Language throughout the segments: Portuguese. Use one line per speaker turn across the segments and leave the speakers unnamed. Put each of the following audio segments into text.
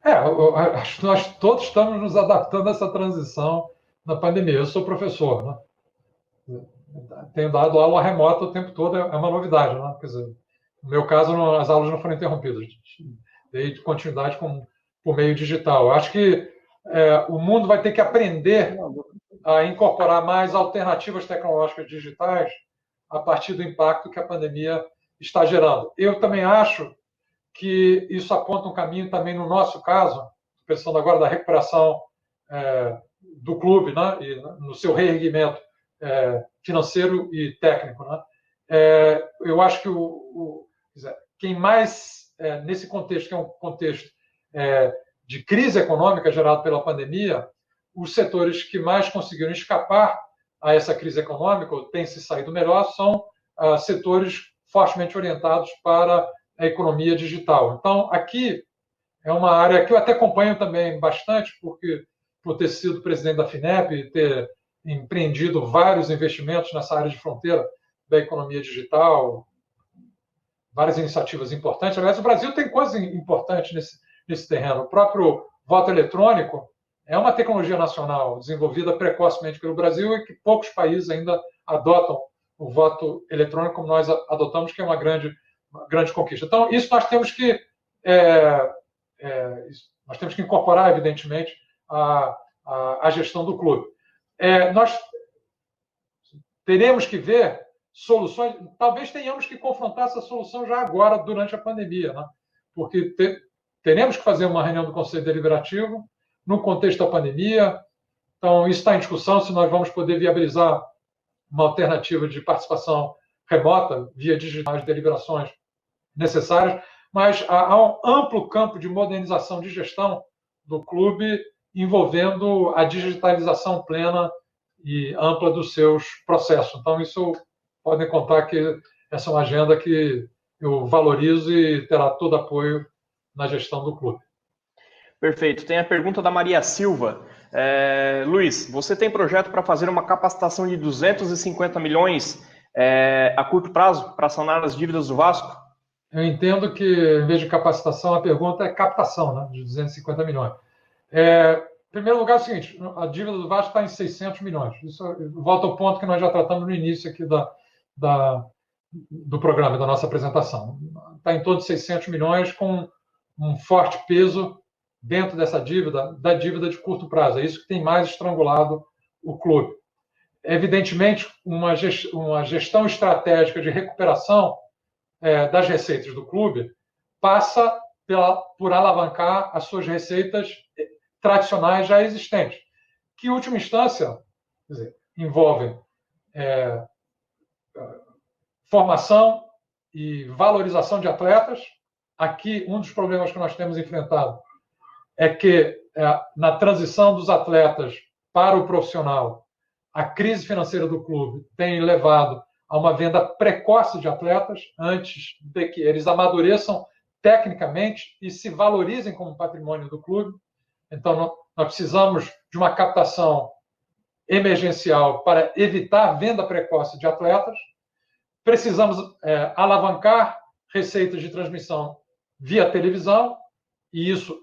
Acho que nós todos estamos nos adaptando a essa transição na pandemia. Eu sou professor, né? Tenho dado aula remota o tempo todo, é uma novidade, né? Quer dizer, no meu caso, as aulas não foram interrompidas, dei continuidade por meio digital. Acho que o mundo vai ter que aprender a incorporar mais alternativas tecnológicas digitais a partir do impacto que a pandemia está gerando. Eu também acho que isso aponta um caminho também no nosso caso, pensando agora da recuperação do clube, né, e no seu reerguimento financeiro e técnico. Né. Eu acho que quem mais, nesse contexto, que é um contexto de crise econômica gerado pela pandemia, os setores que mais conseguiram escapar a essa crise econômica, ou têm se saído melhor, são setores fortemente orientados para a economia digital. Então, aqui é uma área que eu até acompanho também bastante, porque por ter sido presidente da FINEP e ter empreendido vários investimentos nessa área de fronteira da economia digital, várias iniciativas importantes. Aliás, o Brasil tem coisas importantes nesse terreno. O próprio voto eletrônico é uma tecnologia nacional desenvolvida precocemente pelo Brasil e que poucos países ainda adotam o voto eletrônico como nós adotamos, que é uma grande conquista. Então, isso nós temos que incorporar, evidentemente, a gestão do clube. Nós teremos que ver soluções, talvez tenhamos que confrontar essa solução já agora, durante a pandemia, né? Porque teremos que fazer uma reunião do Conselho Deliberativo no contexto da pandemia. Então, isso está em discussão, se nós vamos poder viabilizar uma alternativa de participação remota, via digitais de deliberações necessárias, mas há um amplo campo de modernização de gestão do clube envolvendo a digitalização plena e ampla dos seus processos. Então, isso podem contar que essa é uma agenda que eu valorizo e terá todo apoio na gestão do clube.
Perfeito. Tem a pergunta da Maria Silva. Luiz, você tem projeto para fazer uma capacitação de 250 milhões a curto prazo para sanar as dívidas do Vasco?
Eu entendo que, em vez de capacitação, a pergunta é captação, né, de 250 milhões. Em primeiro lugar, é o seguinte, a dívida do Vasco está em 600 milhões. Isso volta ao ponto que nós já tratamos no início aqui do programa, da nossa apresentação. Está em torno de 600 milhões, com um forte peso dentro dessa dívida, da dívida de curto prazo. É isso que tem mais estrangulado o clube. Evidentemente, uma gestão estratégica de recuperação das receitas do clube passa por alavancar as suas receitas tradicionais já existentes, que, em última instância, envolvem formação e valorização de atletas. Aqui, um dos problemas que nós temos enfrentado é que, na transição dos atletas para o profissional, a crise financeira do clube tem levado a uma venda precoce de atletas, antes de que eles amadureçam tecnicamente e se valorizem como patrimônio do clube. Então, nós precisamos de uma captação emergencial para evitar a venda precoce de atletas. Precisamos alavancar receitas de transmissão via televisão, e isso,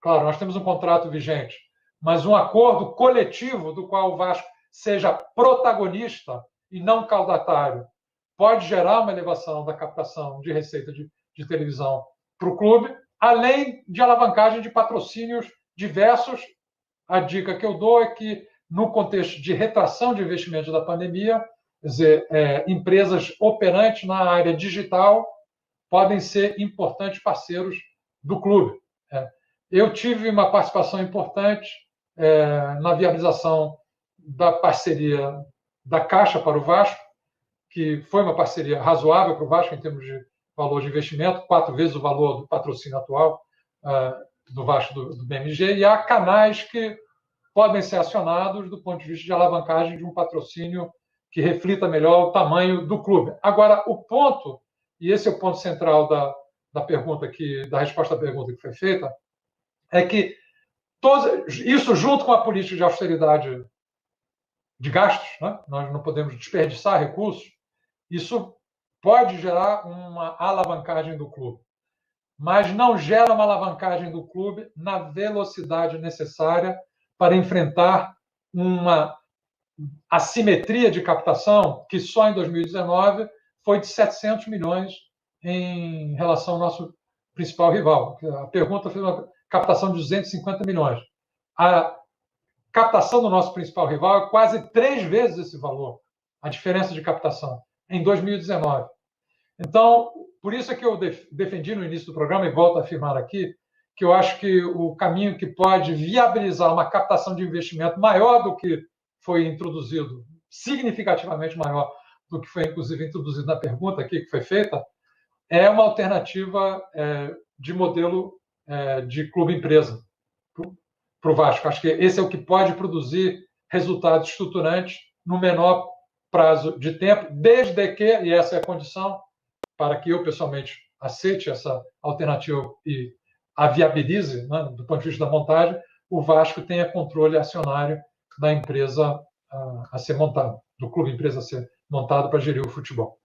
claro, nós temos um contrato vigente, mas um acordo coletivo do qual o Vasco seja protagonista e não caudatário pode gerar uma elevação da captação de receita de televisão para o clube, além de alavancagem de patrocínios diversos. A dica que eu dou é que, no contexto de retração de investimentos da pandemia, quer dizer, empresas operantes na área digital podem ser importantes parceiros do clube. Eu tive uma participação importante na viabilização da parceria da Caixa para o Vasco, que foi uma parceria razoável para o Vasco em termos de valor de investimento, 4 vezes o valor do patrocínio atual do Vasco do BMG, e há canais que podem ser acionados do ponto de vista de alavancagem de um patrocínio que reflita melhor o tamanho do clube. Agora, o ponto, e esse é o ponto central da resposta à pergunta que foi feita, é que isso, junto com a política de austeridade de gastos, né? Nós não podemos desperdiçar recursos, isso pode gerar uma alavancagem do clube. mas não gera uma alavancagem do clube na velocidade necessária para enfrentar uma assimetria de captação que só em 2019 foi de 700 milhões em relação ao nosso principal rival. A pergunta fez uma captação de 250 milhões. A captação do nosso principal rival é quase 3 vezes esse valor, a diferença de captação, em 2019. Então, por isso é que eu defendi no início do programa, e volto a afirmar aqui, que eu acho que o caminho que pode viabilizar uma captação de investimento maior do que foi introduzido, significativamente maior do que foi, inclusive, introduzido na pergunta aqui que foi feita, é uma alternativa de modelo de clube-empresa para o Vasco. Acho que esse é o que pode produzir resultados estruturantes no menor prazo de tempo, desde que, e essa é a condição, para que eu, pessoalmente, aceite essa alternativa e a viabilize, né, do ponto de vista da montagem, o Vasco tenha controle acionário da empresa a ser montada, do clube empresa a ser montado para gerir o futebol.